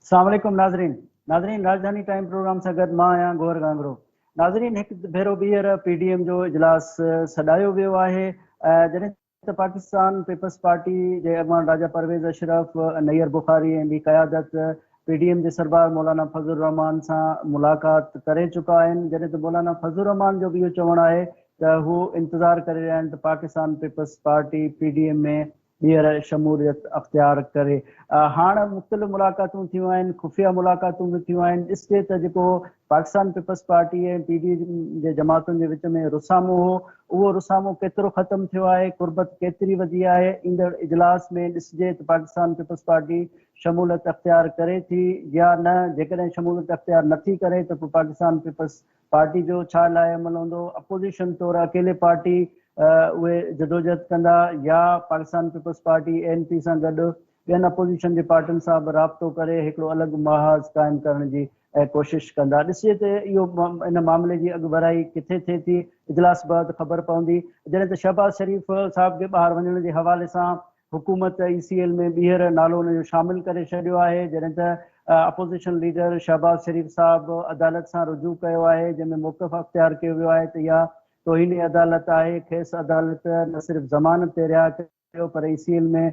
अस्सलाम वालेकुम नाज़रीन राजधानी टाइम प्रोग्राम सां गॾु मां आहियां गौहर गांगरो। नाज़रीन, हिकु भेरो ॿीहर PDM जो इजलास सॾायो वियो आहे जॾहिं त पाकिस्तान पीपल्स पार्टी जे अॻवान राजा परवेज़ अशरफ, नैयर बुखारी ऐं ॿी क़यादत PDM जे सरदार मौलाना फज़लुर रहमान सां मुलाक़ात करे चुका आहिनि। जॾहिं त मौलाना फज़लुर रहमान जो बि इहो चवणु आहे त हू इंतज़ारु करे रहिया आहिनि त पाकिस्तान पीपल्स पार्टी PDM में ॿीहर शमूलियत अख़्तियार करे। हाणे मुख़्तलिफ़ मुलाक़ातूं थियूं आहिनि, खुफ़िया मुलाक़ातूं बि थियूं आहिनि। ॾिसिजे त जेको पाकिस्तान पीपल्स पार्टी ऐं PDM जे जमातुनि जे विच में रुसामो हो, उहो रुसामो केतिरो ख़तमु थियो आहे, कुर्बत केतिरी वधी आहे। ईंदड़ इजलास में ॾिसिजे त पाकिस्तान पीपल्स पार्टी शमूलियत अख़्तियार करे थी या न। जेकॾहिं शमूलियत अख़्तियार नथी करे त पोइ पाकिस्तान पीपल्स पार्टी जो छा लाइ अमल हूंदो। अपोज़िशन तौरु अकेले पार्टी उहे जदोजहद कंदा या पाकिस्तान पीपल्स पार्टी ANP सां गॾु ॿियनि अपोज़िशन जे पार्टियुनि सां बि राब्तो करे हिकिड़ो अलॻि महाज़ क़ाइमु करण जी कोशिशि कंदा। ॾिसिजे त इहो इन मामले जी अॻुभराई किथे थिए थी, इजलास बैदि ख़बर पवंदी। जॾहिं त शहबाज़ शरीफ़ साहिब खे ॿाहिरि वञण जे हवाले सां हुकूमत ECL में ॿीहर नालो हुनजो शामिलु करे छॾियो आहे। जॾहिं त अपोज़िशन लीडर शहबाज़ शरीफ़ साहिबु अदालत सां रुजू कयो आहे, जंहिंमें मौक़िफ़ अख़्तियार कयो वियो आहे त इहा तोहीनी अदालत आहे। खेसि अदालत न सिर्फ़ु ज़मानत ते रिहा कयो पर ECL में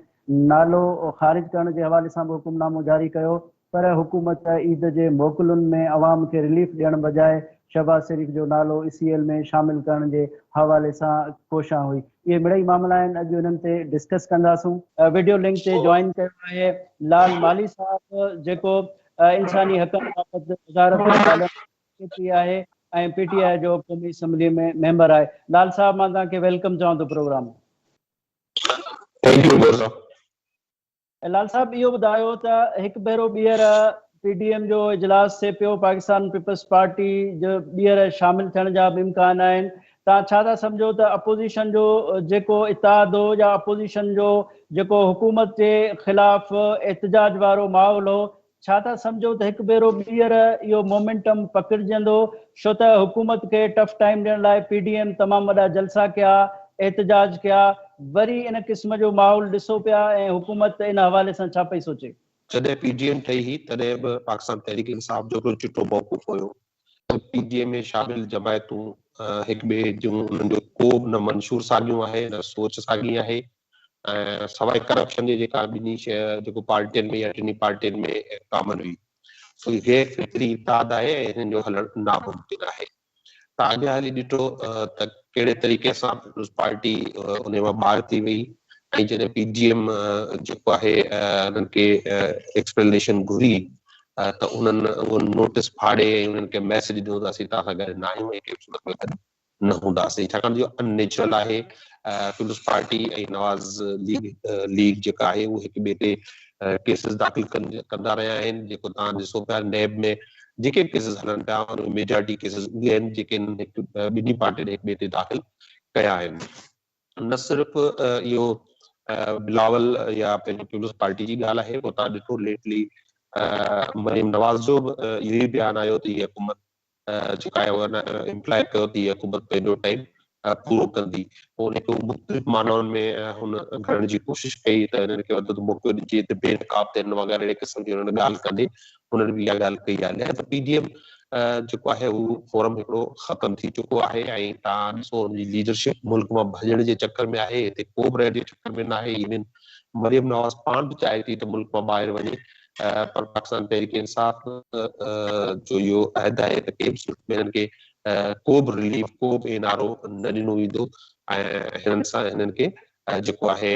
नालो ख़ारिज करण जे हवाले सां बि हुकुमनामो जारी कयो। पर हुकूमत ईद जे मोकलुनि में अवाम खे रिलीफ ॾियण बजाए शहबाज़ शरीफ़ जो नालो ECL में शामिलु करण जे हवाले सां कोशिश हुई। इहे मिड़ई मामला आहिनि, अॼु हिननि ते डिस्कस कंदासूं। वीडियो लिंक ते जॉइन कयो आहे लाल माली साहिबु, जेको इंसानी हक़नि बाबति वज़ारत आहे ऐं PTI जो क़ौमी असम्बली में मेंबर आहे। लाल साहब, मां तव्हांखे वेलकम चवां थो प्रोग्राम। लाल साहब, इहो ॿुधायो त हिकु भेरो ॿीहर PDM जो इजलास थिए पियो, पाकिस्तान पीपल्स पार्टी जो ॿीहर शामिलु थियण जा बि इम्कान आहिनि। तव्हां छा था सम्झो त अपोज़िशन जो जेको इत्तेहाद हो या अपोज़िशन जो जेको हुकूमत जे ख़िलाफ़ एहतजाज वारो माहौल हो, छा था सम्झो त हिकु भेरो ॿीहर इहो मोमेंटम पकड़जंदो? छो त हुकूमत खे टफ टाइम ॾियण लाइ PDM तमामु वॾा जलसा कया, एहतजाज कया, वरी इन क़िस्म जो माहौल ॾिसो पिया ऐं हुकूमत इन हवाले सां छा पई सोचे? जॾहिं PDM ठही हुई तॾहिं बि पाकिस्तान तहरीक इंसाफ जो हिकिड़ो चिटो मौक़ुफ़ हुयो। PDM में शामिल जमायतूं हिक ॿिए जूं उन्हनि जो को बि न मंशूर साॻियूं आहे न सोच साॻी आहे। सवाइ करप्शन जे जेका ॿिन्ही जेको पार्टियुनि में या टिनी पार्टियुनि में कामन हुई, सो हीअ गैर फितरी इत्तेहाद आहे ऐं हिन जो हलणु नामुमकिन आहे। त अॻियां हली ॾिठो त कहिड़े तरीक़े सां पीपल्स पार्टी उन मां ॿाहिरि थी वई ऐं जॾहिं PDM जेको आहे उन्हनि खे एक्सप्लेनेशन घुरी त उन्हनि उहो नोटिस फाड़े ऐं उन्हनि खे मैसेज ॾिनो त असीं तव्हां सां गॾु न आहियूं ऐं कंहिं सूरत में गॾु न हूंदासीं, छाकाणि जो अननेचुरल आहे। पीपल्स पार्टी ऐं नवाज़ लीग जेका आहे उहो हिक ॿिए ते केसिस दाख़िल कंदा रहिया आहिनि। जेको तव्हां ॾिसो पिया नैब में जेके केसिस हलनि पिया उन मेजॉरिटी केसिस उहे आहिनि जेके ॿिन्ही पार्टियुनि हिक ॿिए ते दाख़िल कया आहिनि। न सिर्फ़ु इहो बिलावल या पंहिंजी पीपल्स पार्टी जी ॻाल्हि आहे, पोइ तव्हां ॾिठो लेटली मरीम नवाज़ जो बि इहो ई बयानु आयो त हीअ हुकूमत जेका आहे उहा इम्प्लाए कयो त हीअ हुकूमत पंहिंजो टाइम पूरो कंदी। पोइ उनखे मुख़्तलिफ़ मानवनि में हुन खणण जी कोशिशि कई त हिननि खे वधि मौक़ो ॾिजे त बेनकाब थियनि वग़ैरह अहिड़े क़िस्म जी हुननि ॻाल्हि कंदे हुननि बि इहा ॻाल्हि कई आहे। त PDM जेको आहे उहो फोरम हिकिड़ो ख़तमु थी चुको आहे ऐं तव्हां ॾिसो हुनजी लीडरशिप मुल्क मां भॼण जे चकर में आहे, हिते को बि रहण जे चकर में न आहे। इवन मरियम नवाज़ पाण बि चाहे थी त मुल्क मां ॿाहिरि वञे, पर पाकिस्तान तहरीक इंसाफ जो इहो अहद आहे त कंहिं बि सूरत में हिननि खे को बि रिलीफ को बि इनारो न ॾिनो वेंदो ऐं हिननि सां हिननि खे जेको आहे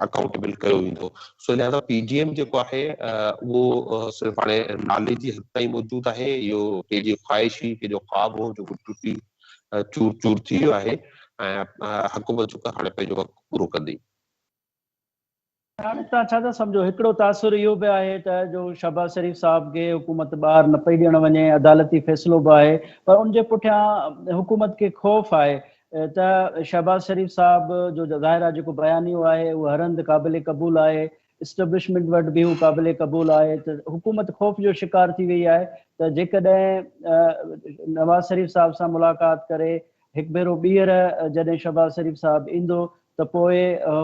अकाउंटेबल कयो वेंदो। सो लिहाज़ा PDM जेको आहे उहो सिर्फ़ु हाणे नाले जी हद ताईं मौजूदु आहे। इहो कंहिंजी ख़्वाहिश हुई, कंहिंजो ख़्वाबु हो जेको टुटी चूर चूर थी वियो आहे ऐं हुकूमत जेको हाणे पंहिंजो वक़्तु पूरो कंदी। हाणे तव्हां छा था सम्झो? हिकिड़ो तासुर इहो बि आहे त जो शहबाज़ शरीफ़ साहिब खे हुकूमत ॿाहिरि न पई ॾियणु वञे, अदालती फ़ैसिलो बि आहे, पर उनजे पुठियां हुकूमत खे ख़ौफ़ आहे त शहबाज़ शरीफ़ साहिब जो ज़ाहिर आहे जेको बयानियो आहे उहो हर हंधि क़ाबिल क़बूल आहे, इस्टेब्लिशमेंट वटि बि हू क़ाबिल क़बूल आहे। त हुकूमत ख़ौफ़ जो शिकार थी वई आहे त जेकॾहिं नवाज़ शरीफ़ साहिब सां मुलाक़ात करे हिकु भेरो ॿीहर जॾहिं शहबाज़ शरीफ़ साहिबु ईंदो त पोइ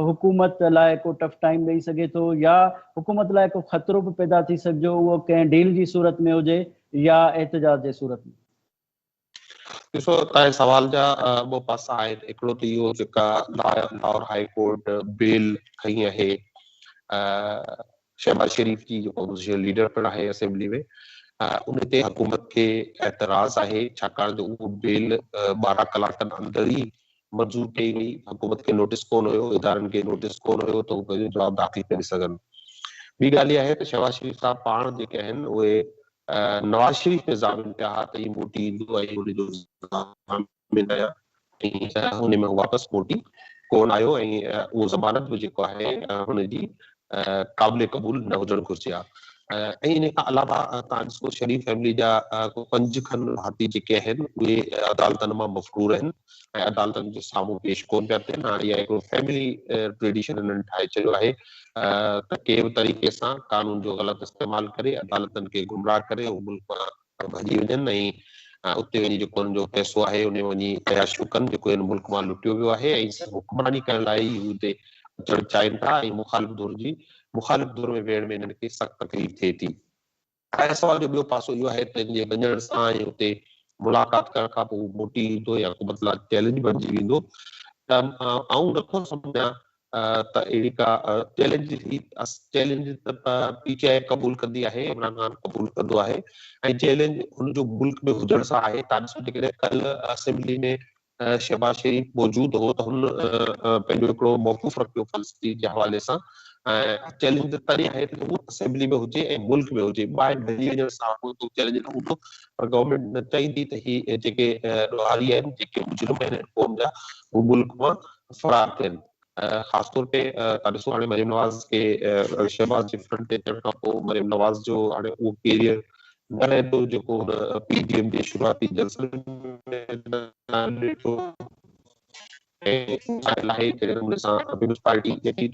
हुकूमत लाइ को टफ टाइम ॾेई सघे थो या हुकूमत लाइ को ख़तरो बि पैदा थी सघिजो, उहो कंहिं डील जी सूरत में हुजे या एहतजाज जे सूरत में? ॾिसो, तव्हांजे सवाल जा ॿ पासा आहिनि। हिकिड़ो त इहो जेका लाहौर हाई कोर्ट बेल खई आहे शहबाज शरीफ़ जी, जेको अपोजिशन लीडर पिणु आहे असेंबली में, उन ते हुकूमत खे एतराज़ आहे, छाकाणि त उहो बेल 12 कलाकनि अंदर ई मंज़ूर कई वई। हुकूमत खे नोटिस कोन हुयो, इदारनि खे नोटिस कोन हुयो त उहे पंहिंजो जवाब दाख़िल करे सघनि। ॿी ॻाल्हि इहा आहे त शहबाज शरीफ़ साहब पाण जेके आहिनि उहे नवाज शरीफ़ में ज़ामिन पिया हुआ त इहो मोटी ईंदो ऐं हुनजो ज़ामिन आया ऐं हुन में वापसि मोटी कोन आयो ऐं उहो ज़मानत बि जेको आहे हुनजी क़ाबिल क़बूल न हुजणु घुरिजे हा। ऐं इन खां अलावा तव्हां ॾिसो, शरीफ़ फैमिली जा 5 खनि भाती जेके आहिनि उहे अदालतनि मां मफ़रूर आहिनि ऐं अदालतनि जे साम्हूं पेश कोन पिया थियनि। हाणे इहा हिकिड़ो फैमिली ट्रेडिशन हिननि ठाहे छॾियो आहे त कंहिं बि तरीक़े सां कानून जो ग़लति इस्तेमालु करे अदालतनि खे गुमराह करे उहो मुल्क मां भॼी वञनि ऐं उते वञी जेको हुननि जो पैसो आहे उन में वञी अयाशियूं कनि, जेको हिन मुल्क मां लुटियो वियो आहे। ऐं हुक्मरानी करण लाइ ई हुते अचणु चाहिनि था ऐं मुखालिफ़ दौर में वेहण में हिननि खे सख़्तु तकलीफ़ थिए थी। हाणे सवाल जो ॿियो पासो इहो आहे त हिन जे वञण सां ऐं हुते मुलाक़ात करण खां पोइ मोटी ईंदो या हुकूमत लाइ चैलेंज बणिजी वेंदो। त आऊं नथो सम्झां त अहिड़ी का चैलेंज त पीटीआई क़बूल कंदी आहे, इमरान ख़ान क़बूल कंदो आहे ऐं चैलेंज हुनजो मुल्क में हुजण सां आहे। तव्हां ॾिसो, जेकॾहिं कल्ह असेंबली में शहबाज शरीफ़ मौजूदु हो त हुन पंहिंजो हिकिड़ो मौक़ूफ़ रखियो फ़लस्तीन जे हवाले सां। चैलेंज तॾहिं आहे त उहो असेंबली में हुजे ऐं मुल्क में हुजे, ॿाहिरि भॼी वञण सां कोई चैलेंज न हूंदो। पर गवर्नमेंट न चाहींदी त ही जेके ॾोहारी आहिनि, जेके मुजरिम आहिनि क़ौम जा, उहे मुल्क मां फरार थियनि। ख़ासि तौर ते तव्हां ॾिसो, हाणे मरियम नवाज़ खे शहबाज जे फ्रंट ते थियण खां पोइ मरियम नवाज़ जो हाणे उहो कैरियर न रहे थो जेको हुन पीडीएम जे शुरूआती जलसनि में ॾिठो ऐं कहिड़े नमूने सां पीपल्स पार्टी जेकी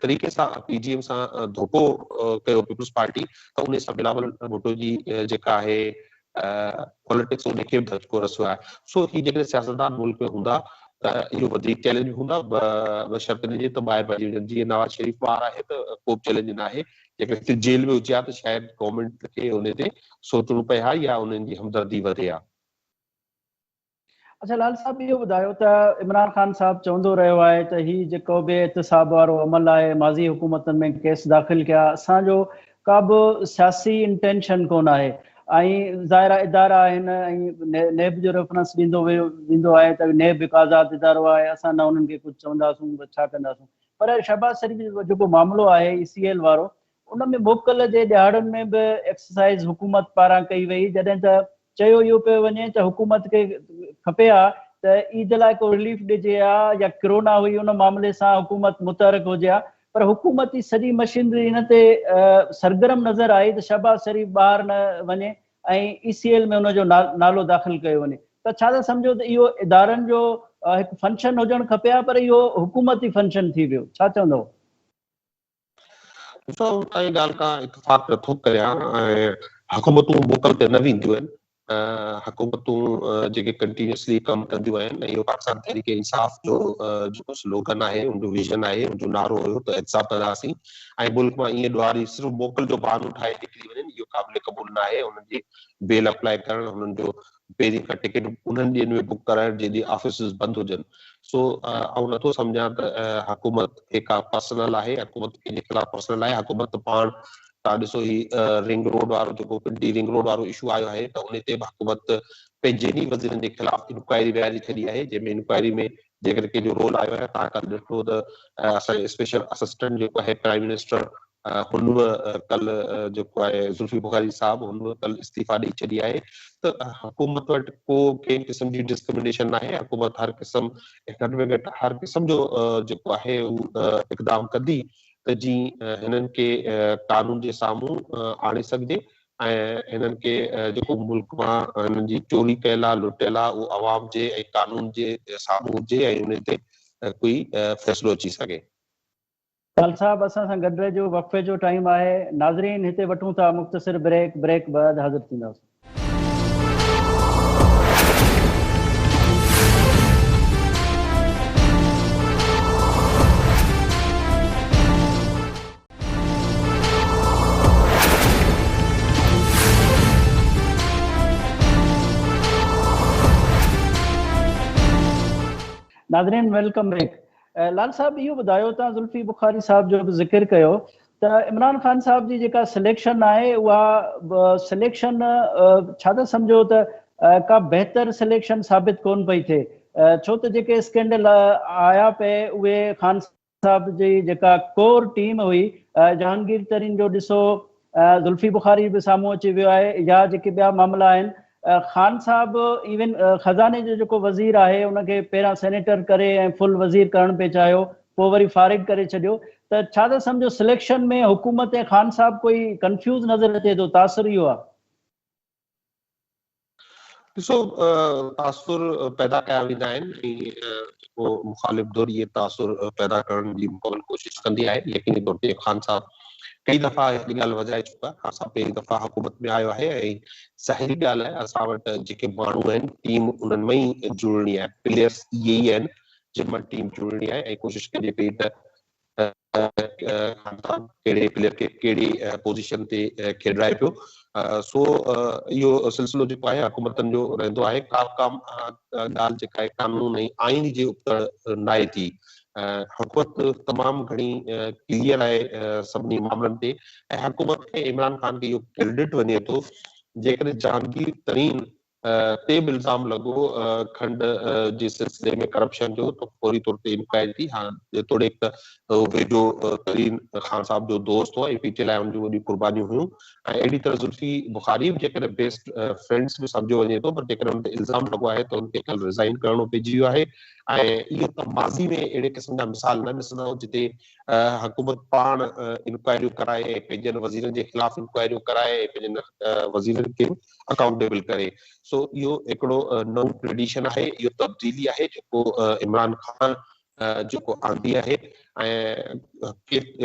तरीक़े सां पीजीएम सां धोखो कयो पीपल्स पार्टी, त उन सां बिलावल भुट्टो जी जेका आहे पॉलिटिक्स उनखे बि धचको रसियो आहे। सो ही जेकॾहिं सियासतदान मुल्क में हूंदा त इहो वधीक चैलेंज हूंदा। बशर्त इन जे त ॿाहिरि भॼी वञनि। जीअं नवाज शरीफ़ ॿार आहे त को बि चैलेंज न आहे। जेकॾहिं जेल में हुजे हा त शायदि गवर्नमेंट खे उन ते सोचणो पए हा या उन्हनि जी हमदर्दी वधे हा। अच्छा लाल साहब, इहो ॿुधायो त इमरान ख़ान साहब चवंदो रहियो आहे त हीउ जेको बि एहतिसाब वारो अमल आहे, माज़ी हुकूमतनि में केस दाख़िल कया, असांजो का बि सियासी इंटेंशन कोन आहे ऐं ज़ाहिरा इदारा आहिनि ऐं नेब जो रेफरेंस ॾींदो आहे त नेब हिकु आज़ादु इदारो आहे, असां न उन्हनि खे कुझु चवंदासूं छा कंदासूं। पर शहबाज शरीफ़ जो जेको मामिलो आहे ECL वारो, उन में मोकल जे ॾियारनि में बि एक्सरसाइज़ हुकूमत पारां कई वई, जॾहिं त चयो इहो पियो वञे त हुकूमत खे खपे हा त ईद लाइ को रिलीफ ॾिजे हा या कोरोना हुई उन मामले सां हुकूमत मुतहरक हुजे हा। पर हुकूमत जी सॼी मशीनरी हिन ते सरगर्म नज़र आई त शहबाज शरीफ़ ॿाहिरि न वञे ऐं ECL में हुनजो नालो दाख़िल कयो वञे। त छा था सम्झो त इहो इदारनि जो हिकु फंक्शन हुजणु खपे हा, पर इहो हुकूमती फंक्शन थी वियो, छा चवंदो? ॾिसो, काई ॻाल्हि खां इतफ़ाक़ नथो करियां ऐं हुकूमतूं मोकल ते न वेंदियूं आहिनि। हुकूमतूं जेके कंटिन्यूअसली कमु कंदियूं आहिनि, इहो पाकिस्तान तहरीक इंसाफ़ जो जेको स्लोगन आहे, उनजो विज़न आहे, उनजो नारो हुयो त एहतिसाब कंदासीं ऐं मुल्क मां ईअं ॾोहारी सिर्फ़ु मोकल जो बहानो ठाहे निकिरी वञनि, इहो क़ाबिल क़बूल न आहे। उन्हनि जी बेल अप्लाई करणु, हुननि जो पहिरीं खां टिकट उन्हनि ॾींहंनि में बुक कराइण जंहिं ॾींहुं ऑफिसिस बंदि हुजनि। सो आउं नथो सम्झां त हुकूमत खे का पर्सनल आहे, हुकूमत कंहिंजे ख़िलाफ़ पर्सनल आहे। हुकूमत पाण तव्हां ॾिसो, ही रिंग रोड वारो जेको पिंडी रिंग रोड वारो इशू आयो आहे त उन ते बि हुकूमत पंहिंजे ई वज़ीरनि जे ख़िलाफ़ इंक्वायरी विहारे छॾी आहे, जंहिंमें इंक्वायरी में जेकर कंहिंजो रोल आयो आहे, तव्हां कल्ह ॾिठो त असांजे स्पेशल असिस्टेंट जेको आहे प्राइम मिनिस्टर, हुन कल्ह जेको आहे ज़ुल्फी बुख़ारी साहब, हुन कल्ह इस्तीफ़ा ॾेई छॾी आहे। त हुकूमत वटि को कंहिं क़िस्म जी डिस्क्रिमिनेशन न आहे। हुकूमत हर क़िस्म घटि में घटि हर क़िस्म जो जेको आहे उहो इक़दाम कंदी त जीअं हिननि खे कानून जे साम्हूं आणे सघिजे ऐं हिननि खे जेको मुल्क मां हिननि जी चोरी कयल आहे, लुटियल आहे, उहो आवाम जे ऐं कानून जे साम्हूं हुजे ऐं उन ते कोई फ़ैसिलो अची सघे। लाल साहब, असां सां गॾु रहिजो, वक़्फ़े जो टाइम आहे। नाज़रीन, हिते वठूं था मुख़्तसिर ब्रेक बाद हाज़िर थींदासीं। नाज़रीन वेलकम बैक। लाल साहब इहो ॿुधायो तव्हां ज़ुल्फी बुखारी साहब जो बि ज़िक्र कयो त इमरान ख़ान साहब जी जेका सिलेक्शन आहे उहा सिलेक्शन छा था सम्झो त का बहितर सिलेक्शन साबित कोन पई थिए, छो त जेके स्कैंडल आया पे उहे ख़ान साहब जी जेका कोर टीम हुई, जहांगीर तरीन जो ॾिसो, ज़ुल्फी बुखारी बि साम्हूं अची वियो आहे, या जेके ॿिया मामला आहिनि, ख़ान साहब इवन खज़ाने जो जेको वज़ीर आहे उनखे पहिरां सेनेटर करे ऐं फुल वज़ीर करणु पिए चाहियो, पोइ वरी फारिग करे छॾियो, त छा था सम्झो सिलेक्शन में हुकूमत ऐं ख़ान साहब कोई कंफ्यूज नज़र अचे थो, तासुर इहो आहे? ॾिसो, तासुर पैदा कया वेंदा आहिनि ऐं जेको मुखालिफ़ धुर इहे तासुर पैदा करण जी मुकमल कोशिशि कंदी आहे। यकीनी तौर ते ख़ान साहब कई दफ़ा हिकड़ी ॻाल्हि वधाए चुका, ख़ान साहब पहिरीं दफ़ा हुकूमत में आयो आहे ऐं ज़ाहिरी ॻाल्हि आहे असां वटि जेके माण्हू आहिनि टीम उन्हनि में ई जुड़णी आहे, प्लेयर्स इहे ई आहिनि जिन मां टीम जुड़णी आहे ऐं कोशिशि कजे पई त ख़ान साहब कहिड़े प्लेयर खे कहिड़ी पोज़ीशन ते खेॾाए पियो। सो इहो सिलसिलो जेको आहे हुकूमतनि जो रहंदो आहे। का ॻाल्हि जेका आहे कानून ऐं आइन जे उपर नाहे थी। हुकूमत तमामु घणी क्लियर आहे सभिनी मामलनि ते ऐं हुकूमत खे इमरान ख़ान खे इहो क्रेडिट वञे थो जेकॾहिं जहांगीर तरीन ते बि इल्ज़ाम लॻो खंड जे सिलसिले में करप्शन जो, त फौरी तौर ते इंक्वायरी थी। हाणे तोड़े त वेझो तरीन ख़ान साहब जो दोस्त हो ऐं पीटीआई लाइ हुनजूं वॾियूं कुर्बानियूं हुयूं ऐं अहिड़ी तरह ज़ुल्फी बुखारी बि जेकॾहिं बेस्ट फ्रेंड्स बि सम्झो वञे थो, पर जेकॾहिं हुन ते इल्ज़ाम लॻो आहे त हुनखे कल रिज़ाइन करणो पइजी वियो आहे। ऐं इहो त माज़ी में अहिड़े क़िस्म जा मिसाल न ॾिसंदव जिते हुकूमत पाण इंक्वायरियूं कराए ऐं पंहिंजनि वज़ीरनि जे ख़िलाफ़ इंक्वायरियूं कराए ऐं पंहिंजनि वज़ीरनि खे अकाउंटेबल करे। सो इहो हिकिड़ो नओं ट्रेडिशन आहे, इहो तब्दीली आहे जेको इमरान ख़ान जेको आंदी आहे ऐं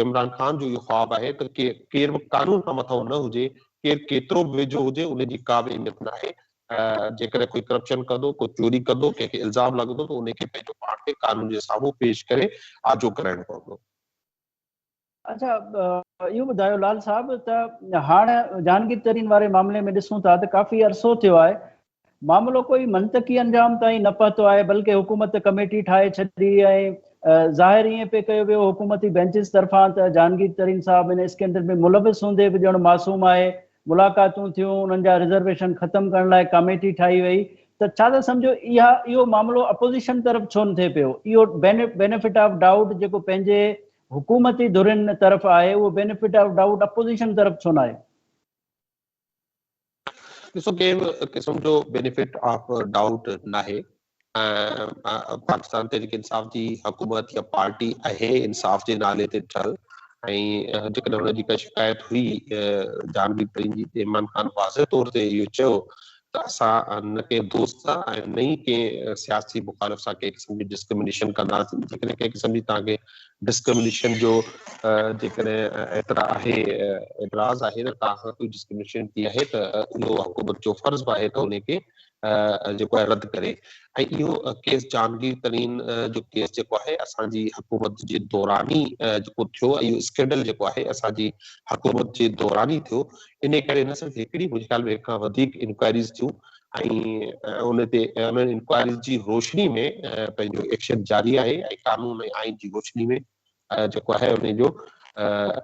इमरान ख़ान जो इहो ख्वाबु आहे त केरु बि कानून खां मथां न हुजे, केरु केतिरो बि वेझो हुजे, उनजी का बि अहमियत न आहे। जेकॾहिं कोई करप्शन कंदो, कोई चोरी कंदो, कंहिंखे इल्ज़ाम लॻंदो त उनखे पंहिंजो पाण खे कानून जे साम्हूं पेश करे आजो कराइणो पवंदो। अच्छा, इहो ॿुधायो लाल साहब त हाणे जहांगीर तरीन वारे मामले में ॾिसूं था त काफ़ी अरसो थियो आहे, मामलो कोई मंतकी अंजाम ताईं न पहुतो आहे, बल्कि हुकूमत कमेटी ठाहे छॾी ऐं ज़ाहिर ईअं पे कयो वियो हुकूमती बेंचिस तरफ़ां त जहांगीर तरीन साहब इन स्कैंडल में मुलविस हूंदे बि ॼण मासूम आहे, मुलाक़ातूं थियूं, उन्हनि जा रिजर्वेशन ख़तमु करण लाइ कमेटी ठाही वई, त छा था सम्झो इहो मामलो अपोज़िशन तरफ़ छो न थिए पियो? इहो बेनिफिट ऑफ डाउट जेको पंहिंजे हुकूमती धुरिन तरफ़ आहे, उहो बेनिफिट ऑफ डाउट अपोज़िशन तरफ़ छो न आहे? ॾिसो, कंहिं क़िस्म जो बेनिफिट ऑफ डाउट नाहे। पाकिस्तान तहरीक इंसाफ जी हुकूमत या पार्टी आहे इंसाफ जे नाले ते ठल ऐं जेकॾहिं हुनजी का शिकायत हुई जहांगीर तरीन जी, इमरान ख़ान वाज़े तौर ते इहो चयो त असां न के दोस्त सां ऐं न ई कंहिं सियासी मुखालिफ़ सां कंहिं क़िस्म जी डिस्क्रिमिनेशन कंदासीं। जेकॾहिं कंहिं क़िस्म जी तव्हांखे डिस्क्रिमिनेशन जो जेकॾहिं एतिरा आहे, एतिराज़ आहे त तव्हां कोई डिस्क्रिमिनेशन थी आहे त उहो हुकूमत जो फर्ज़ आहे त उनखे जेको आहे रद्द करे। ऐं इहो केस जहांगीर तरीन जो केस जेको आहे असांजी हुकूमत जे दौरान ई जेको थियो, इहो स्कैंडल जेको आहे असांजी हुकूमत जे दौरान ई थियो। इन करे न सिर्फ़ु हिकिड़ी, मुंहिंजे ख़्याल में खां वधीक इंक्वायरीज़ थियूं ऐं उन ते उन इंक्वायरीज़ जी रोशनी में पंहिंजो एक्शन जारी आहे ऐं कानून ऐं आइन जी रोशनी में जेको आहे उनजो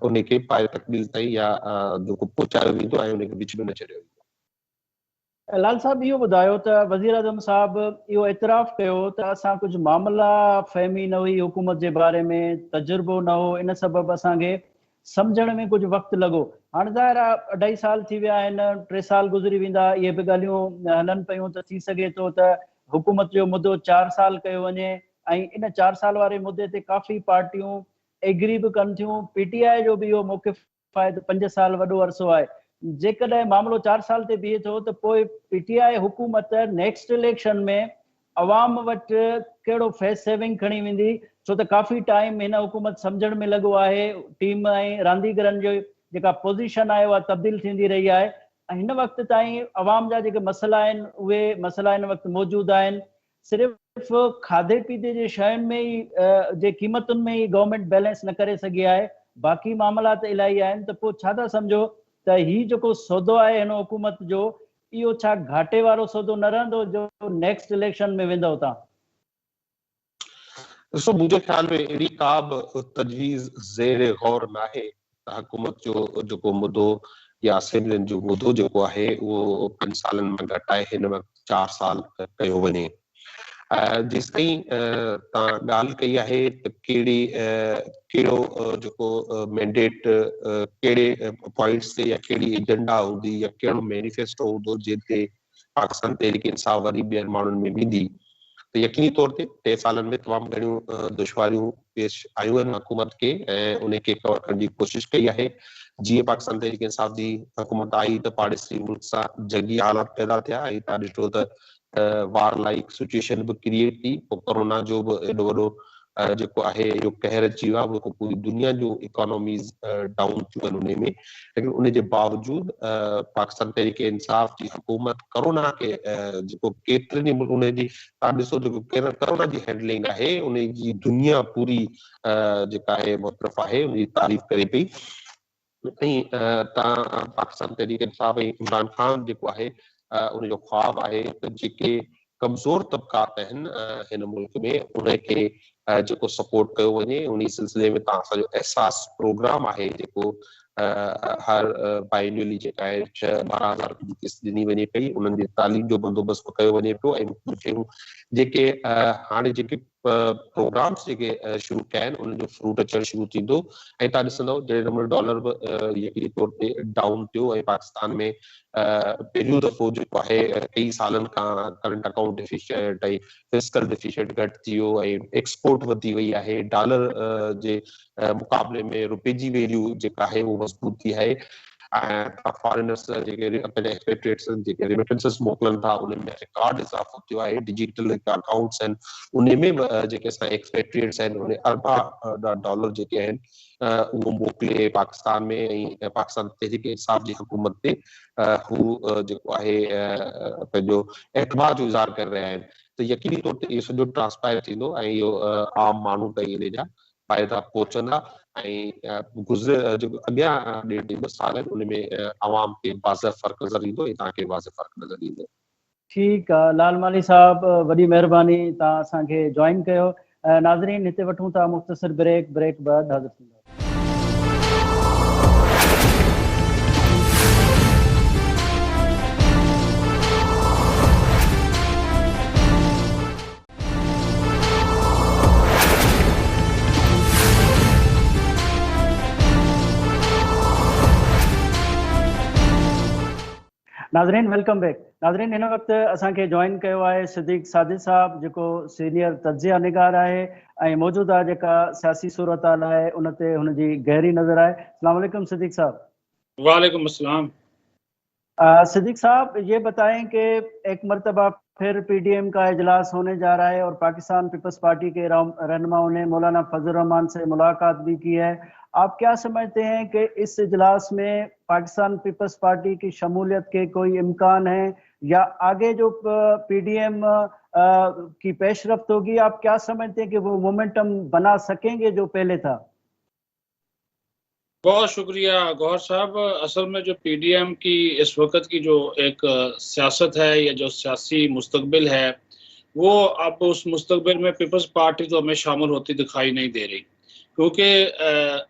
उनखे पाए तकमील ताईं या जेको पहुचायो वेंदो ऐं उनखे विच में न छॾियो वेंदो। लाल साहब इहो ॿुधायो त वज़ीर आज़म साहब इहो एतिराफ़ कयो त असां कुझु मामला फ़हमी न हुई हुकूमत जे बारे में, तजुर्बो न हो, इन सबबु असांखे सम्झण में कुझु वक़्तु लॻो। हाणे ज़ाहिर आहे 2.5 साल थी विया आहिनि, 3 साल गुज़री वेंदा, इहे बि ॻाल्हियूं हलनि पियूं त थी सघे थो त हुकूमत जो मुदो 4 साल कयो वञे ऐं इन 4 साल वारे मुदे ते काफ़ी पार्टियूं एग्री बि कनि थियूं। पीटीआई जो बि इहो मौक़िफ़ आहे त 5 साल वॾो अरसो आहे। जेकॾहिं मामलो 4 साल ते बीहे थो त पोइ पीटीआई हुकूमत नेक्स्ट इलेक्शन में अवाम वटि कहिड़ो फेस सेविंग खणी वेंदी, छो त काफ़ी टाइम हिन हुकूमत सम्झण में लॻो आहे, टीम ऐं रांदीगरनि जो जेका पोज़ीशन आहे उहा तब्दील थींदी रही आहे ऐं हिन वक़्त ताईं अवाम जा जेके मसइला आहिनि उहे मसइला हिन वक़्तु मौजूदु आहिनि। सिर्फ़ु खाधे पीते जे शयुनि में ई जे क़ीमतुनि में ई गवर्नमेंट बैलेंस न करे सघी आहे, बाक़ी मामला त इलाही आहिनि। त पोइ छा था सम्झो त हीउ जेको सौदो आहे हिन हुकूमत जो, इहो छा घाटे वारो सौदो न रहंदो जो नेक्स्ट इलेक्शन में वेंदव तव्हां? ॾिसो मुंहिंजे ख़्याल में अहिड़ी का बि तजवीज़ ज़ेर गौर न आहे त हुकूमत जो जेको मुदो या असेंबलियुनि जो मुदो जेको आहे उहो 5 सालनि में घटाए हिन वक़्तु 4 साल कयो वञे। जेसिताईं तव्हां ॻाल्हि कई आहे त कहिड़ो जेको मैंडेट कहिड़े पॉइंट्स ते या कहिड़ी एजेंडा हूंदी या कहिड़ो मैनिफेस्टो हूंदो जिते पाकिस्तान तहरीक इंसाफ वरी ॿियनि माण्हुनि में वेंदी, त यकीनी तौर ते 3 सालनि में तमामु घणियूं दुश्वारियूं पेश आयूं आहिनि हुकूमत खे ऐं उन खे कवर करण जी कोशिशि कई आहे। जीअं पाकिस्तान तहरीक इंसाफ जी हुकूमत आई त पाड़ेसी मुल्क सां जंगी हालात पैदा थिया ऐं तव्हां ॾिठो त वार लाइक सिचुएशन बि क्रिएट थी। पोइ कोरोना जो बि एॾो वॾो जेको आहे इहो कहर अची वियो आहे, पूरी दुनिया जूं इकोनॉमीज़ डाउन थियूं आहिनि उन में, लेकिन उन जे बावजूद पाकिस्तान तहरीक इंसाफ जी हुकूमत कोरोना खे जेको केतिरनि ई उन जी तव्हां ॾिसो जेको कोरोना जी हैंडलिंग आहे उन जी दुनिया पूरी जेका आहे मुतरफ़ आहे उनजी तारीफ़ करे पई। ऐं तव्हां पाकिस्तान तहरीक इंसाफ ऐं इमरान ख़ान जेको आहे उनजो ख्वाब आहे त जेके कमज़ोर तबक़ात आहिनि हिन मुल्क में उनखे जेको सपोर्ट कयो वञे। उन सिलसिले में तव्हां असांजो एहसास प्रोग्राम आहे जेको हर बाइनली जेका आहे 12,000 जी किस्त ॾिनी वञे पई, उन्हनि जी तालीम जो बंदोबस्तु कयो वञे पियो ऐं जेके हाणे जेके प्रोग्राम्स जेके शुरू कया आहिनि उन्हनि जो फ्रूट अचणु शुरू थींदो। ऐं तव्हां ॾिसंदव जहिड़े नमूने डॉलर बि यकीनी तौर ते डाउन थियो ऐं पाकिस्तान में पहिरियों दफ़ो जेको आहे कई सालनि खां करंट अकाउंट डिफिशिएंट ऐं फिस्कल डिफिशिएंट घटि थी वियो ऐं एक्सपोर्ट वधी वई आहे। डॉलर जे मुक़ाबले में रुपए जी वैल्यू जेका आहे उहो मज़बूत थी आहे ऐं फॉरेनर्स जेके पंहिंजा एक्सपेट्रिएट्स जेके रेमिटेंसेस मोकिलनि था उन में रिकॉर्ड इज़ाफ़ो थियो आहे। डिजिटल अकाउंट्स आहिनि उन में बि जेके असां एक्सपेट्रिएट्स आहिनि उन अरबा डॉलर जेके आहिनि उहो मोकिले पाकिस्तान में ऐं पाकिस्तान तहरीक इंसाफ जी हुकूमत ते हू जेको आहे पंहिंजो एतमाद इज़हार करे रहिया आहिनि। त यकीनी तौर ते इहो सॼो ट्रांसपायर थींदो ऐं इहो आम माण्हू ताईं इन जा फ़ाइदा पहुचंदा ऐं गुज़िरियल जेको अॻियां 1.5-2 साल आहिनि उन में आवाम खे वाज़ह फ़र्क़ु नज़र ईंदो ऐं तव्हांखे वाज़ह फ़र्क़ु नज़र ईंदो। ठीकु आहे लाल माली साहब, वॾी महिरबानी तव्हां असांखे जॉइन कयो। नाज़रीन हिते वठूं था मुख़्तसिर ब्रेक बाद हाज़िर थींदा। नाज़रीन वेलकम बैक। नाज़रीन हिन वक़्तु असांखे जॉइन कयो आहे सिद्दीक़ साजिद साहब जेको सीनियर तज्ज़िया निगार आहे ऐं मौजूदा जेका सियासी सूरत हाल आहे उन ते हुनजी गहरी नज़र आहे। अस्सलाम वालेकुम सिद्दीक़ साहब। वालेकुम अस्सलाम। सिद्दीक़ साहब ये बताएं कि एक मरतबा फिर पीडीएम का इजलास होने जा रहा है और पाकिस्तान पीपल्स पार्टी के रहनुमाओं ने मौलाना फजल रहमान से मुलाकात भी की है। आप क्या समझते हैं कि इस इजलास में पाकिस्तान पीपल्स पार्टी की शमूलियत के कोई इम्कान है या आगे जो पीडीएम की पेशरफ्त होगी, आप क्या समझते हैं कि वो मोमेंटम बना सकेंगे जो पहले था? बहुत शुक्रिया गौहर साहब। असल में जो पीडीएम की इस वक्त की जो एक सियासत है या जो सियासी मुस्तकबिल है वो अब उस मुस्तकबिल में पीपल्स पार्टी तो हमें शामिल होती दिखाई नहीं दे रही, क्योंकि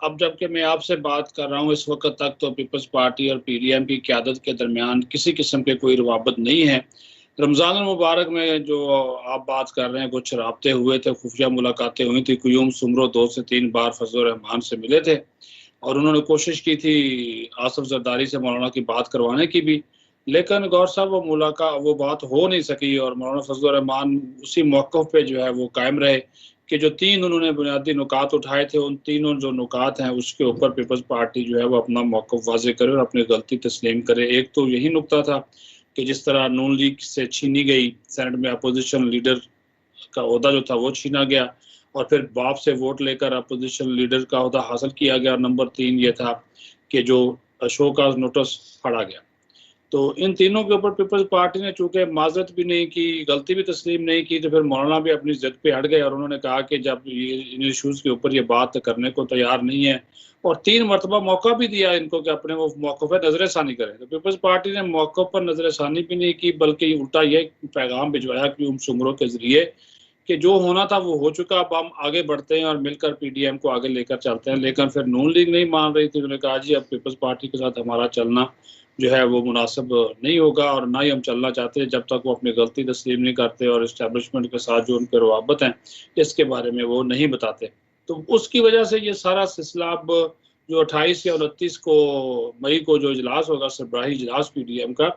अब जबकि मैं आपसे बात कर रहा हूँ इस वक्त तक तो पीपल्स पार्टी और पीडीएम की क़यादत के दरमियान किसी किस्म के कोई रवाबत नहीं है। रमज़ान मुबारक में जो आप बात कर रहे हैं कुछ राब्ते हुए थे, खुफिया मुलाकातें हुई थी। क्यूम सुमरो 2 से 3 बार फजल रहमान से मिले थे और उन्होंने कोशिश की थी आसिफ जरदारी से मौलाना की बात करवाने की भी, लेकिन गौर साहब वो बात हो नहीं सकी और मौलाना फजल रहमान उसी मौक़िफ़ पे जो है वो कायम रहे कि जो 3 उन्होंने बुनियादी नुकात उठाए थे उन तीनों जो नुकात हैं उसके ऊपर पीपल्स पार्टी जो है वो अपना मौक़िफ़ वाज़े करे और अपनी गलती तस्लीम करे। एक तो यही नुकता था कि जिस तरह नून लीग से छीनी गई सेनेट में अपोजिशन लीडर का ओहदा जो था वो छीना गया और फिर बाप से वोट लेकर अपोजिशन लीडर का ओहदा हासिल किया गया। नंबर 3 ये था कि जो शो का नोटिस पढ़ा गया। तो इन तीनों के ऊपर पीपल्स पार्टी ने चूंकि माजरत भी नहीं की, गलती भी तस्लीम नहीं की, तो फिर मौलाना भी अपनी जिद पे हट गए और उन्होंने कहा कि जब ये इन इशूज़ के ऊपर ये बात करने को तैयार नहीं है और 3 मरतबा मौका भी दिया इनको कि अपने वो मौक़िफ़ पर नज़रसानी करें, तो पीपल्स पार्टी ने मौक़िफ़ पर नज़रसानी भी नहीं की बल्कि उल्टा ये पैगाम भिजवाया कि सुमरों के ज़रिए کہ جو ہونا تھا وہ ہو چکا, اب ہم آگے بڑھتے ہیں اور مل کر پی ڈی ایم کو آگے لے کر چلتے ہیں. لیکن پھر نون لیگ نہیں مان رہی تھی, انہوں نے کہا جی اب پیپلز پارٹی کے ساتھ ہمارا چلنا جو ہے وہ مناسب نہیں ہوگا, اور نہ ہی ہم چلنا چاہتے جب تک وہ اپنی غلطی تسلیم نہیں کرتے اور اسٹیبلشمنٹ کے ساتھ جو ان کے روابط ہیں اس کے بارے میں وہ نہیں بتاتے. تو اس کی وجہ سے یہ سارا سلسلہ اب جو 28 یا 29 کو مئی کو جو اجلاس ہوگا سربراہی اجلاس پی ڈی ایم کا,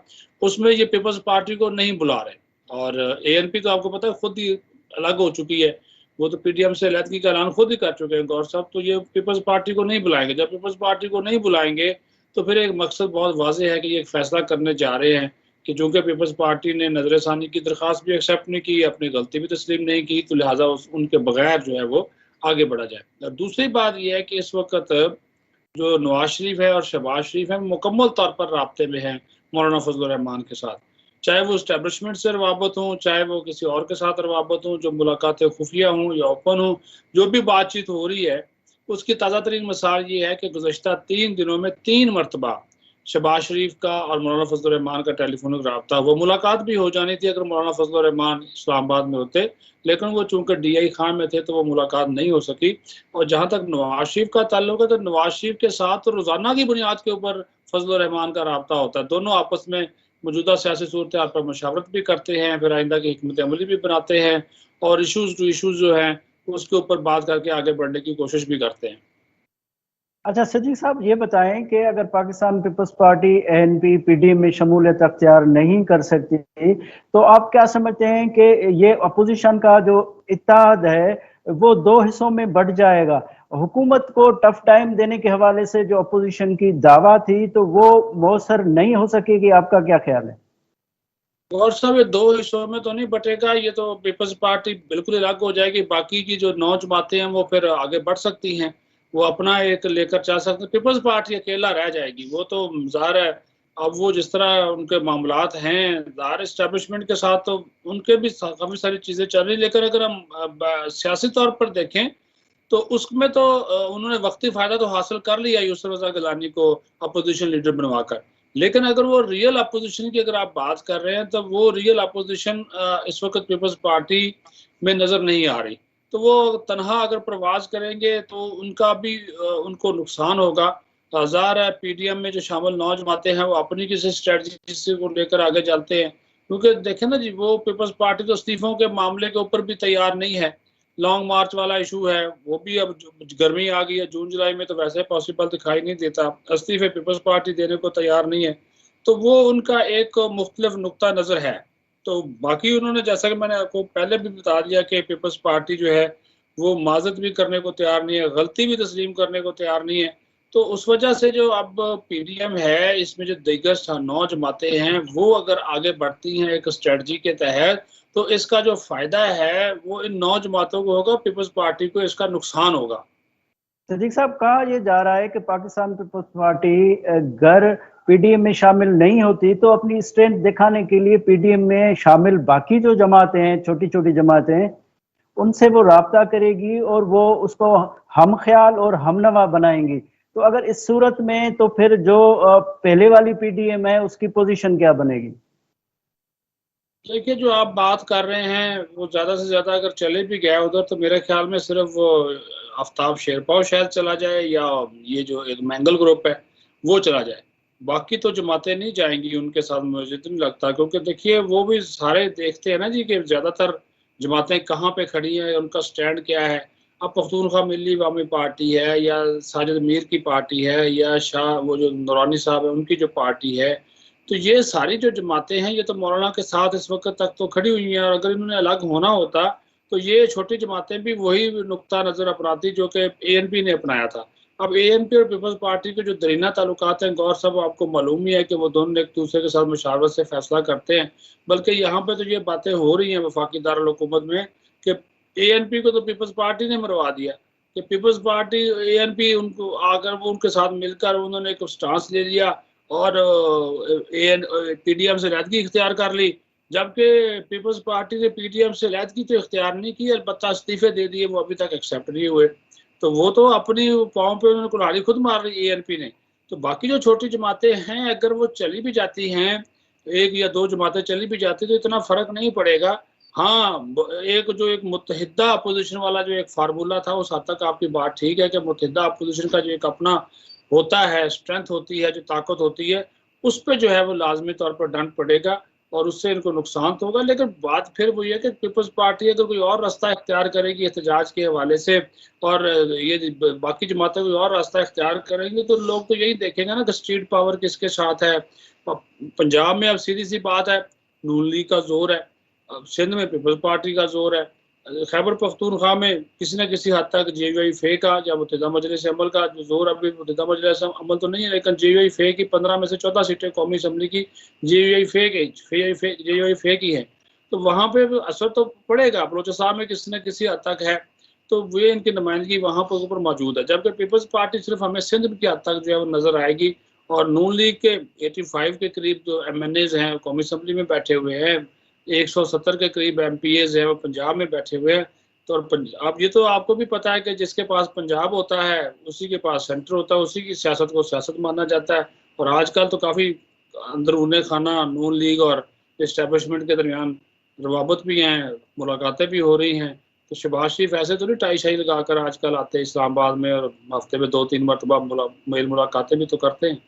اس میں یہ پیپلز پارٹی کو نہیں بلا رہے. اور اے این پی تو آپ کو پتہ ہے خود ہی الگ ہو چکی ہے, وہ تو پی ڈی ایم سے علیحدگی کا اعلان خود ہی کر چکے ہیں گور صاحب. تو یہ پیپلز پارٹی کو نہیں بلائیں گے. جب پیپلز پارٹی کو نہیں بلائیں گے تو پھر ایک مقصد بہت واضح ہے کہ یہ ایک فیصلہ کرنے جا رہے ہیں کہ چونکہ پیپلز پارٹی نے نظر ثانی کی درخواست بھی ایکسیپٹ نہیں کی, اپنی غلطی بھی تسلیم نہیں کی, تو لہٰذا ان کے بغیر جو ہے وہ آگے بڑھا جائے. اور دوسری بات یہ ہے کہ اس وقت جو نواز شریف ہے اور شہباز شریف ہے مکمل طور پر رابطے میں ہیں مولانا فضل الرحمان کے ساتھ, چاہے وہ اسٹیبلشمنٹ سے روابط ہوں, چاہے وہ کسی اور کے ساتھ روابط ہوں, جو ملاقاتیں خفیہ ہوں یا اوپن ہوں, جو بھی بات چیت ہو رہی ہے اس کی تازہ ترین مثال یہ ہے کہ گزشتہ 3 دنوں میں 3 مرتبہ شہباز شریف کا اور مولانا فضل الرحمان کا ٹیلی فونک رابطہ. وہ ملاقات بھی ہو جانی تھی اگر مولانا فضل الرحمان اسلام آباد میں ہوتے, لیکن وہ چونکہ ڈی آئی خان میں تھے تو وہ ملاقات نہیں ہو سکی. اور جہاں تک نواز شریف کا تعلق ہے تو نواز شریف کے ساتھ روزانہ کی بنیاد کے اوپر فضل الرحمان کا رابطہ ہوتا ہے. دونوں آپس میں موجودہ سیاسی صورتحال پر مشاورت بھی کرتے ہیں, پھر آئندہ کی حکمت عملی بھی بناتے ہیں, اور ایشوز ٹو ایشوز جو ہیں اس کے اوپر بات کر کے آگے بڑھنے کی کوشش بھی کرتے ہیں. اچھا صدیق صاحب یہ بتائیں کہ اگر Pakistan Peoples Party A N P P D M میں شمولیت اختیار نہیں کر سکتی تو آپ کیا سمجھتے ہیں کہ یہ اپوزیشن کا جو اتحاد ہے وہ 2 حصوں میں بٹ جائے گا؟ حکومت کو ٹف ٹائم دینے کے حوالے سے جو اپوزیشن کی دعویٰ تھی تو وہ مؤثر نہیں ہو سکے گی, آپ کا کیا خیال ہے؟ غور صاحب یہ 2 حصوں میں تو نہیں بٹے گا, یہ تو پیپلز پارٹی بالکل الگ ہو جائے گی. باقی کی جو 9 جماعتیں ہیں وہ پھر آگے بڑھ سکتی ہیں, وہ اپنا ایک لے کر چل سکتے ہیں. پیپلز پارٹی اکیلا رہ جائے گی. وہ تو ظاہر ہے اب وہ جس طرح ان کے معاملات ہیں ظاہر اسٹیبلشمنٹ کے ساتھ تو ان کے بھی کافی ساری چیزیں چل رہی, لیکن اگر ہم سیاسی طور پر دیکھیں تو اس میں تو انہوں نے وقتی فائدہ تو حاصل کر لیا یسر رضا گیلانی کو اپوزیشن لیڈر بنوا کر. لیکن اگر وہ ریئل اپوزیشن کی اگر آپ بات کر رہے ہیں تو وہ ریئل اپوزیشن اس وقت پیپلز پارٹی میں نظر نہیں آ رہی. تو وہ تنہا اگر پرواز کریں گے تو ان کا بھی ان کو نقصان ہوگا. ظاہر ہے پی ڈی ایم میں جو شامل 9 جماعتیں ہیں وہ اپنی کسی اسٹریٹجی سے کو لے کر آگے چلتے ہیں, کیونکہ دیکھیں نا جی وہ پیپلز پارٹی تو استعفوں کے معاملے کے اوپر بھی تیار نہیں ہے. لانگ مارچ والا ایشو ہے وہ بھی اب گرمی آ گئی ہے, جون جولائی میں تو ویسے پاسبل دکھائی نہیں دیتا, استعفے پیپلز پارٹی دینے کو تیار نہیں ہے. تو وہ ان کا ایک مختلف نقطہ نظر ہے. تو باقی انہوں نے جیسا کہ میں نے آپ کو پہلے بھی بتا دیا کہ پیپلز پارٹی جو ہے وہ معذرت بھی کرنے کو تیار نہیں ہے, غلطی بھی تسلیم کرنے کو تیار نہیں ہے. تو اس وجہ سے جو اب پی ڈی ایم ہے اس میں جو دیگر 9 جماعتیں ہیں وہ اگر آگے بڑھتی ہیں ایک اسٹریٹجی کے تحت تو اس کا جو فائدہ ہے وہ ان 9 جماعتوں کو ہوگا, پیپلز پارٹی کو اس کا نقصان ہوگا. صدیق صاحب کہا یہ جا رہا ہے کہ پاکستان پیپلز پارٹی اگر پی ڈی ایم میں شامل نہیں ہوتی تو اپنی اسٹرینتھ دکھانے کے لیے پی ڈی ایم میں شامل باقی جو جماعتیں ہیں چھوٹی چھوٹی جماعتیں ان سے وہ رابطہ کرے گی اور وہ اس کو ہم خیال اور ہم نوا بنائیں گی. تو اگر اس صورت میں تو پھر جو پہلے والی پی ڈی ایم ہے اس کی پوزیشن کیا بنے گی؟ دیکھیے جو آپ بات کر رہے ہیں وہ زیادہ سے زیادہ اگر چلے بھی گیا ادھر تو میرے خیال میں صرف وہ آفتاب شیرپاؤ شاید چلا جائے یا یہ جو ایک مینگل گروپ ہے وہ چلا جائے. باقی تو جماعتیں نہیں جائیں گی ان کے ساتھ, مجھے تو نہیں لگتا, کیونکہ دیکھیے وہ بھی سارے دیکھتے ہیں نا جی کہ زیادہ تر جماعتیں کہاں پہ کھڑی ہیں, ان کا سٹینڈ کیا ہے. اب پختونخوا ملی عوامی پارٹی ہے یا ساجد میر کی پارٹی ہے یا شاہ وہ جو نورانی صاحب ہے ان کی جو پارٹی ہے, تو یہ ساری جو جماعتیں ہیں یہ تو مولانا کے ساتھ اس وقت تک تو کھڑی ہوئی ہیں. اور اگر انہوں نے الگ ہونا ہوتا تو یہ چھوٹی جماعتیں بھی وہی نقطہ نظر اپناتی جو کہ اے این پی نے اپنایا تھا. اب اے این پی اور پیپلز پارٹی کے جو درینہ تعلقات ہیں غور صاحب آپ کو معلوم ہی ہے کہ وہ دونوں ایک دوسرے کے ساتھ مشاورت سے فیصلہ کرتے ہیں. بلکہ یہاں پہ تو یہ باتیں ہو رہی ہیں وفاقی دارالحکومت میں کہ اے این پی کو تو پیپلز پارٹی نے مروا دیا کہ پیپلز پارٹی اے این پی ان کو اگر وہ ان کے ساتھ مل کر انہوں نے ایک سٹانس لے لیا اور پی ڈی ایم سے علیحدگی اختیار کر لی, جبکہ پیپلز پارٹی نے پی ڈی ایم سے علیحدگی تو اختیار نہیں کی, البتہ استعفے دے دیے, وہ ابھی تک ایکسیپٹ نہیں ہوئے. تو وہ تو اپنی پاؤں پہ انہوں نے کلہاڑی خود مار رہی اے این پی نے. تو باقی جو چھوٹی جماعتیں ہیں اگر وہ چلی بھی جاتی ہیں, 1 یا 2 جماعتیں چلی بھی جاتی تو اتنا فرق نہیں پڑے گا, हाँ, एक मुत्तहिदा अपोजिशन वाला जो एक फार्मूला था, उस हद तक आपकी बात ठीक है कि मुत्तहिदा अपोजिशन का जो एक अपना होता है, स्ट्रेंथ होती है, जो ताकत होती है, उस पे जो है वो लाजमी तौर पर डंड पड़ेगा और उससे इनको नुकसान तो होगा। लेकिन बात फिर वही है कि पीपल्स पार्टी अगर कोई और रास्ता इख्तियार करेगी एहतजाज के हवाले से, और ये बाकी जमातें कोई और रास्ता इख्तियार करेंगी, तो लोग तो यही देखेंगे ना कि स्ट्रीट पावर किसके साथ है। पंजाब में अब सीधी सी बात है, नून लीग का जोर है, अब सिंध में पीपल्स पार्टी का जोर है, खैबर पख्तूनख्वा में किसी न किसी हद तक जेयूआई फे का या मुत्तहिदा मजलिस अमल का जो जोर, अभी मुत्तहिदा मजलिस अमल तो नहीं है, लेकिन जेयूआई फे की 15 में से 14 सीटें कौमी असम्बली की जेयूआई फे की हैं, तो वहाँ पे असर तो पड़ेगा। बलोचिस्तान में किसी न किसी हद तक है, तो वे इनकी नुमाइंदगी वहाँ पर ऊपर मौजूद है, जबकि पीपल्स पार्टी सिर्फ हमें सिंध की हद तक जो है वो नजर आएगी। और नून लीग के 85 के करीब जो MNAs हैं कौमी असम्बली में बैठे हुए हैं, 170 के करीब MPAs हैं वो पंजाब में बैठे हुए हैं। तो अब ये तो आपको भी पता है कि जिसके पास पंजाब होता है उसी के पास सेंटर होता है, उसी की सियासत को सियासत माना जाता है। और आजकल तो काफ़ी अंदरूने खाना नून लीग और इस्टेब्लिशमेंट के दरमियान रवाबत भी हैं, मुलाकातें भी हो रही हैं। तो शहबाज शरीफ ऐसे तो नहीं टाई शाई लगा कर आजकल आते हैं इस्लामाबाद में और हफ्ते में 2-3 मरतबा मेल मुलाकातें भी तो करते हैं।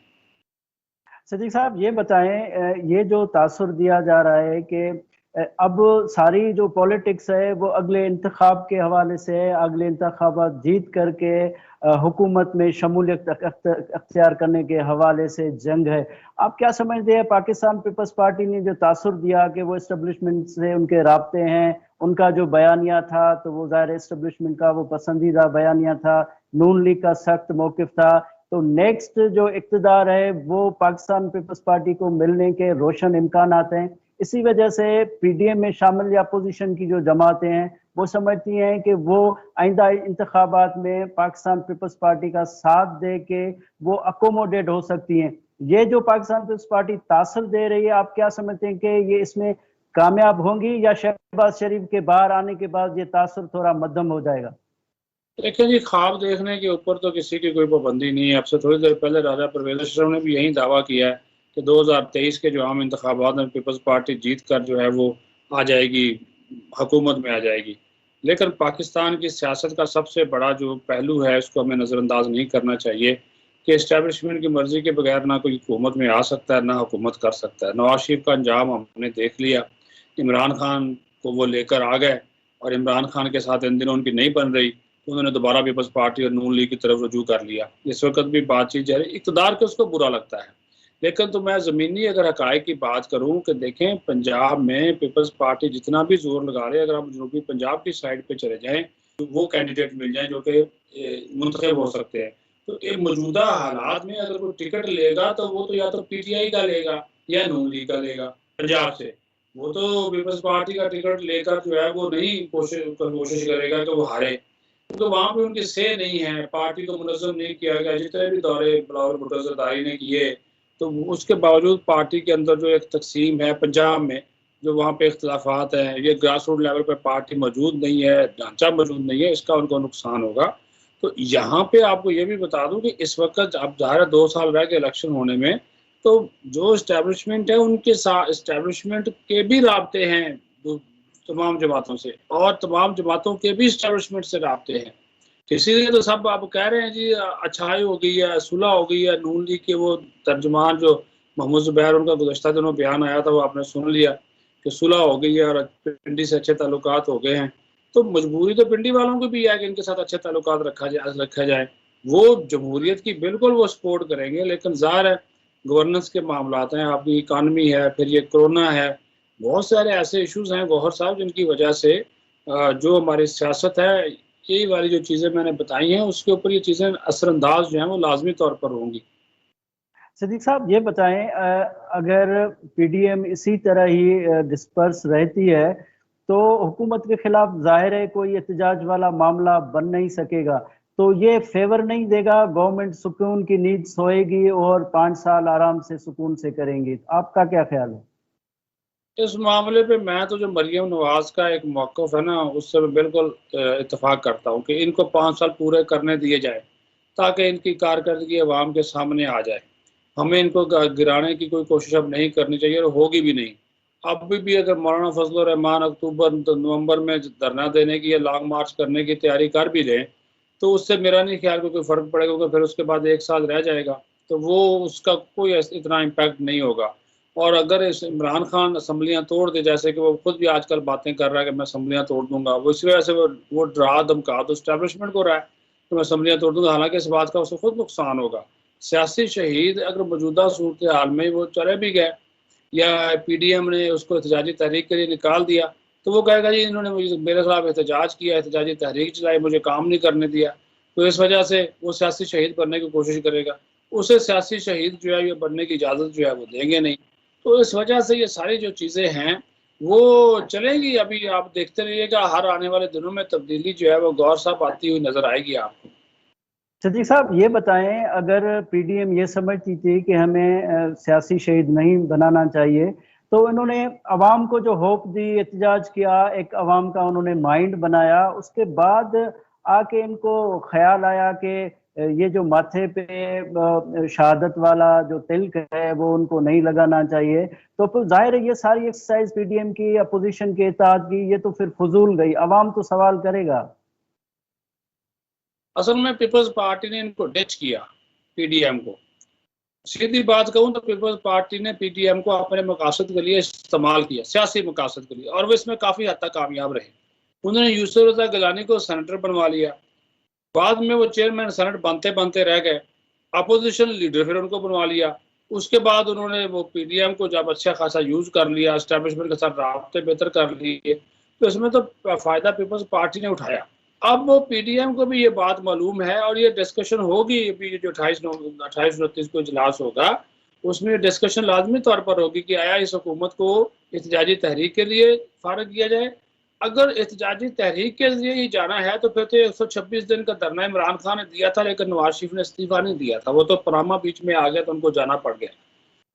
सदीक साहब ये बताएं, ये जो तासुर दिया जा रहा है कि अब सारी जो पॉलिटिक्स है वो अगले इंतखाब के हवाले से है, अगले इंतखाबात जीत करके हुकूमत में शमूलियत अख्तियार करने के हवाले से जंग है। आप क्या समझते हैं, पाकिस्तान पीपल्स पार्टी ने जो तासुर दिया कि वो इस्टेब्लिशमेंट से उनके राब्ते हैं, उनका जो बयानिया था तो वो ज़ाहिर इस्टेब्लिशमेंट का वो पसंदीदा बयानिया था, नून लीग का सख्त मौक़िफ़ था, तो नेक्स्ट जो इक़्तिदार है वो पाकिस्तान पीपल्स पार्टी को मिलने के रोशन इम्कान आते हैं। इसी वजह से PDM में शामिल या अपोजिशन की जो जमातें हैं वो समझती हैं कि वो आइंदा इंतखाबात में पाकिस्तान पीपल्स पार्टी का साथ दे के वो अकोमोडेट हो सकती हैं। ये जो पाकिस्तान पीपल्स पार्टी तासर दे रही है, आप क्या समझते हैं कि ये इसमें कामयाब होंगी या शहबाज शरीफ के बाहर आने के बाद ये तासर थोड़ा मध्यम हो जाएगा? देखिए जी, ख्वाब देखने के ऊपर तो किसी की कोई पाबंदी नहीं है। अब से थोड़ी देर पहले राजा परवेज अशरफ ने भी यही दावा किया है कि 2023 के जो आम इंतखाबात में पीपल्स पार्टी जीत कर जो है वो आ जाएगी, हुकूमत में आ जाएगी। लेकिन पाकिस्तान की सियासत का सबसे बड़ा जो पहलू है उसको हमें नज़रअंदाज नहीं करना चाहिए कि इस्टेब्लिशमेंट की मर्जी के बगैर ना कोई हुकूमत में आ सकता है ना हुकूमत कर सकता है। नवाज शरीफ का अंजाम हमने देख लिया, इमरान खान को वो लेकर आ गए और इमरान खान के साथ इन दिनों उनकी नहीं बन रही, उन्होंने दोबारा पीपल्स पार्टी और नून लीग की तरफ रुजू कर लिया। इस वक्त भी बातचीत जारी, इक़्तिदार के उसको बुरा लगता है। लेकिन तो मैं ज़मीनी अगर हक़ाइक़ की बात करूं कि देखें पंजाब में पीपल्स पार्टी जितना भी जोर लगा रहे हैं, अगर आप जनूबी पंजाब की साइड पे चले जाएं तो वो कैंडिडेट मिल जाएं जो कि मुंतखब हो सकते हैं। तो एक मौजूदा हालात में अगर कोई टिकट लेगा तो वो तो या तो PTI का लेगा या नून लीग का लेगा पंजाब से। वो तो पीपल्स पार्टी का टिकट लेकर जो है वो नहीं कोशिश करेगा कि वो हारे, तो वहाँ पे उनकी से नहीं है, पार्टी को मुनज़्ज़म नहीं किया गया। जितने भी दौरे बिलावल भुट्टो ज़रदारी ने किए, तो उसके बावजूद पार्टी के अंदर जो एक तकसीम है पंजाब में, जो वहाँ पे इख्तिलाफात हैं, ये ग्रास रूट लेवल पे पार्टी मौजूद नहीं है, ढांचा मौजूद नहीं है, इसका उनको नुकसान होगा। तो यहाँ पे आपको ये भी बता दूं कि इस वक्त अब ज़ाहिर 2 साल रह गए इलेक्शन होने में, तो जो इस्टेब्लिशमेंट है उनके साथ इस्टेब्लिशमेंट के भी राब्ते हैं तमाम जमातों से, और तमाम जमातों के भी इस्टेब्लिशमेंट से राब्ते हैं। इसीलिए तो सब आप कह रहे हैं जी अच्छाई हो गई है, सुलह हो गई है। नून लीग के वो तर्जुमान जो मोहम्मद ज़ुबैर, उनका गुज़श्ता दिनों बयान आया था, वो आपने सुन लिया कि सुलह हो गई है और पिंडी से अच्छे ताल्लुकात हो गए हैं। तो मजबूरी तो पिंडी वालों की भी है कि इनके साथ अच्छे ताल्लुकात रखा जाए। वो जमहूरियत की बिल्कुल वो सपोर्ट करेंगे, लेकिन ज़ाहिर है गवर्नेंस के मामलात हैं, आपकी इकानमी है, फिर ये कोरोना है, बहुत सारे ऐसे इश्यूज हैं गौहर साहब जिनकी वजह से जो हमारी सियासत है, यही वाली जो चीज़ें मैंने बताई हैं उसके ऊपर ये चीज़ें असरअंदाज जो हैं वो लाजमी तौर पर होंगी। सदीक साहब ये बताएं, अगर PDM इसी तरह ही डिस्पर्स रहती है तो हुकूमत के खिलाफ जाहिर है कोई एहतजाज वाला मामला बन नहीं सकेगा, तो ये फेवर नहीं देगा, गवर्नमेंट सुकून की नींद सोएगी और 5 साल आराम से सुकून से करेंगी। आपका क्या ख्याल है? इस मामले पे मैं तो जो मरियम नवाज का एक मौक़िफ़ है ना, उससे मैं बिल्कुल इत्तफाक करता हूँ कि इनको 5 साल पूरे करने दिए जाए ताकि इनकी कारकर्दगी अवाम के सामने आ जाए। हमें इनको गिराने की कोई कोशिश अब नहीं करनी चाहिए और होगी भी नहीं। अभी भी अगर मौलाना फजलुर रहमान अक्टूबर नवंबर में धरना देने की या लॉन्ग मार्च करने की तैयारी कर भी लें तो उससे मेरा नहीं ख्याल कोई फर्क पड़ेगा, क्योंकि फिर उसके बाद एक साल रह जाएगा तो वो उसका कोई इतना इम्पैक्ट नहीं होगा। और अगर इस इमरान खान असम्बलियाँ तोड़ दे, जैसे कि वो खुद भी आजकल बातें कर रहा है कि मैं असम्बलियाँ तोड़ दूंगा, वो इस वजह से वो डरा धमका तो स्टैब्लिशमेंट को रहा है कि मैं असम्बलियाँ तोड़ दूंगा, हालांकि इस बात का उसको खुद नुकसान होगा। सियासी शहीद अगर मौजूदा सूरत हाल में वो चले भी गए या PDM ने उसको एहतजाजी तहरीक के लिए निकाल दिया तो वो कहेगा जी इन्होंने मुझे मेरे खिलाफ एहतजाज किया, एहतजाजी तहरीक चलाई, मुझे काम नहीं करने दिया, तो इस वजह से वो सियासी शहीद बनने की कोशिश करेगा। उसे सियासी शहीद जो है ये बनने की इजाज़त जो है वो देंगे नहीं। तो इस वजह से ये सारी जो चीज़ें हैं वो चलेंगी। अभी आप देखते रहिएगा, हर आने वाले दिनों में तब्दीली जो है वो गौर साहब आती हुई नजर आएगी आपको। सदीक साहब ये बताएं, अगर PDM ये समझती थी कि हमें सियासी शहीद नहीं बनाना चाहिए तो इन्होंने अवाम को जो होप दी, एहतजाज किया, एक अवाम का उन्होंने माइंड बनाया, उसके बाद आके इनको ख्याल आया कि ये जो माथे पे शहादत वाला जो तिलक है वो उनको नहीं लगाना चाहिए, तो फिर जाहिर है ये सारी एक्सरसाइज PDM की, अपोजिशन के इत्तेहाद की, ये तो फिर फजूल गई। अवाम तो सवाल करेगा। असल में पीपल्स पार्टी ने इनको डिच किया PDM को। सीधी बात कहूँ तो पीपल्स पार्टी ने PDM को अपने मकासद के लिए इस्तेमाल किया, सियासी मकासद के लिए, और वो इसमें काफ़ी हद तक कामयाब रहे। उन्होंने यूसुफ रज़ा गिलानी को सेनेटर बनवा लिया, बाद में वो चेयरमैन सेनेट बनते बनते रह गए, अपोजिशन लीडर फिर उनको बनवा लिया। उसके बाद उन्होंने वो PDM को जब अच्छा खासा यूज़ कर लिया, एस्टेब्लिशमेंट के साथ राब्ते बेहतर कर लिए, तो इसमें तो फ़ायदा पीपल्स पार्टी ने उठाया। अब वो PDM को भी ये बात मालूम है और ये डिस्कशन होगी। अभी जो 28-29 को इजलास होगा उसमें डिस्कशन लाजमी तौर पर होगी कि आया इस हुकूमत को एहतजाजी तहरीक के लिए फारग किया जाए। अगर एहतजाजी तहरीक के लिए ही जाना है तो फिर तो 126 दिन का धरना इमरान खान ने दिया था, लेकिन नवाज शरीफ ने इस्तीफा नहीं दिया था, वो तो पनामा बीच में आ गया तो उनको जाना पड़ गया।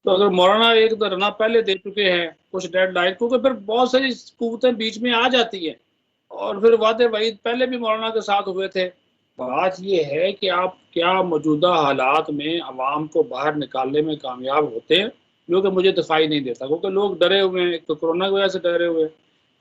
तो अगर मौलाना एक धरना पहले दे चुके हैं कुछ डेडलाइन, क्योंकि फिर बहुत सारी कुव्वतें बीच में आ जाती हैं और फिर वादे वईद पहले भी मौलाना के साथ हुए थे। बात यह है कि आप क्या मौजूदा हालात में अवाम को बाहर निकालने में कामयाब होते हैं, जो कि मुझे दिखाई नहीं देता, क्योंकि लोग डरे हुए हैं। एक तो कोरोना की वजह से डरे हुए हैं,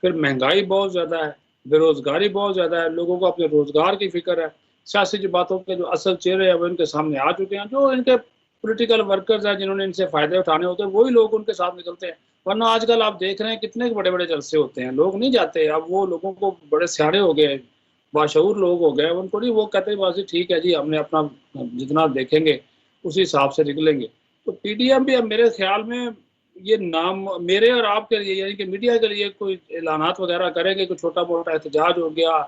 फिर महंगाई बहुत ज़्यादा है, बेरोज़गारी बहुत ज़्यादा है, लोगों को अपने रोज़गार की फिक्र है। सियासी जो बातों के जो असल चेहरे हैं वो इनके सामने आ चुके हैं। जो इनके पॉलिटिकल वर्कर्स हैं जिन्होंने इनसे फ़ायदे उठाने होते हैं वही लोग उनके साथ निकलते हैं। वरना आजकल आप देख रहे हैं कितने बड़े बड़े जलसे होते हैं, लोग नहीं जाते। अब वो लोगों को बड़े सियाने हो गए, बाशऊर लोग हो गए, उनको नहीं, वो कहते हैं बस ठीक है जी, हमने अपना जितना देखेंगे उसी हिसाब से निकलेंगे। तो PDM भी अब मेरे ख्याल में ये नाम मेरे और आपके लिए यानी कि मीडिया के लिए कोई ऐलानात वगैरह करेंगे, कोई छोटा मोटा एहतजाज हो गया,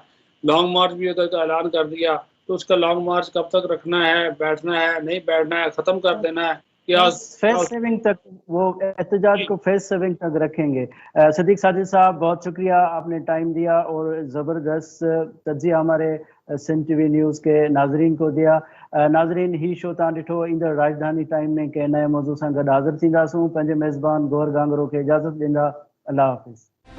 लॉन्ग मार्च भी अगर का ऐलान कर दिया तो उसका लॉन्ग मार्च कब तक रखना है, बैठना है, नहीं बैठना है, ख़त्म कर देना है या फेस सेविंग तक, वो एहतजाज को फेस सेविंग तक रखेंगे। सदीक साजिद साहब बहुत शुक्रिया, आपने टाइम दिया और ज़बरदस्त तज्जिया हमारे सिंध TV न्यूज़ के नाजरीन को दिया। नाजरीन ही शो तव्हां ॾिठो, ईंदड़ राजधानी टाइम में कंहिं नए मौज़ू सां गॾु हाज़िर थींदासूं। पंहिंजे मेज़बान गौहर गांगरो खे इजाज़त ॾींदा। अल्लाह हाफ़िज़।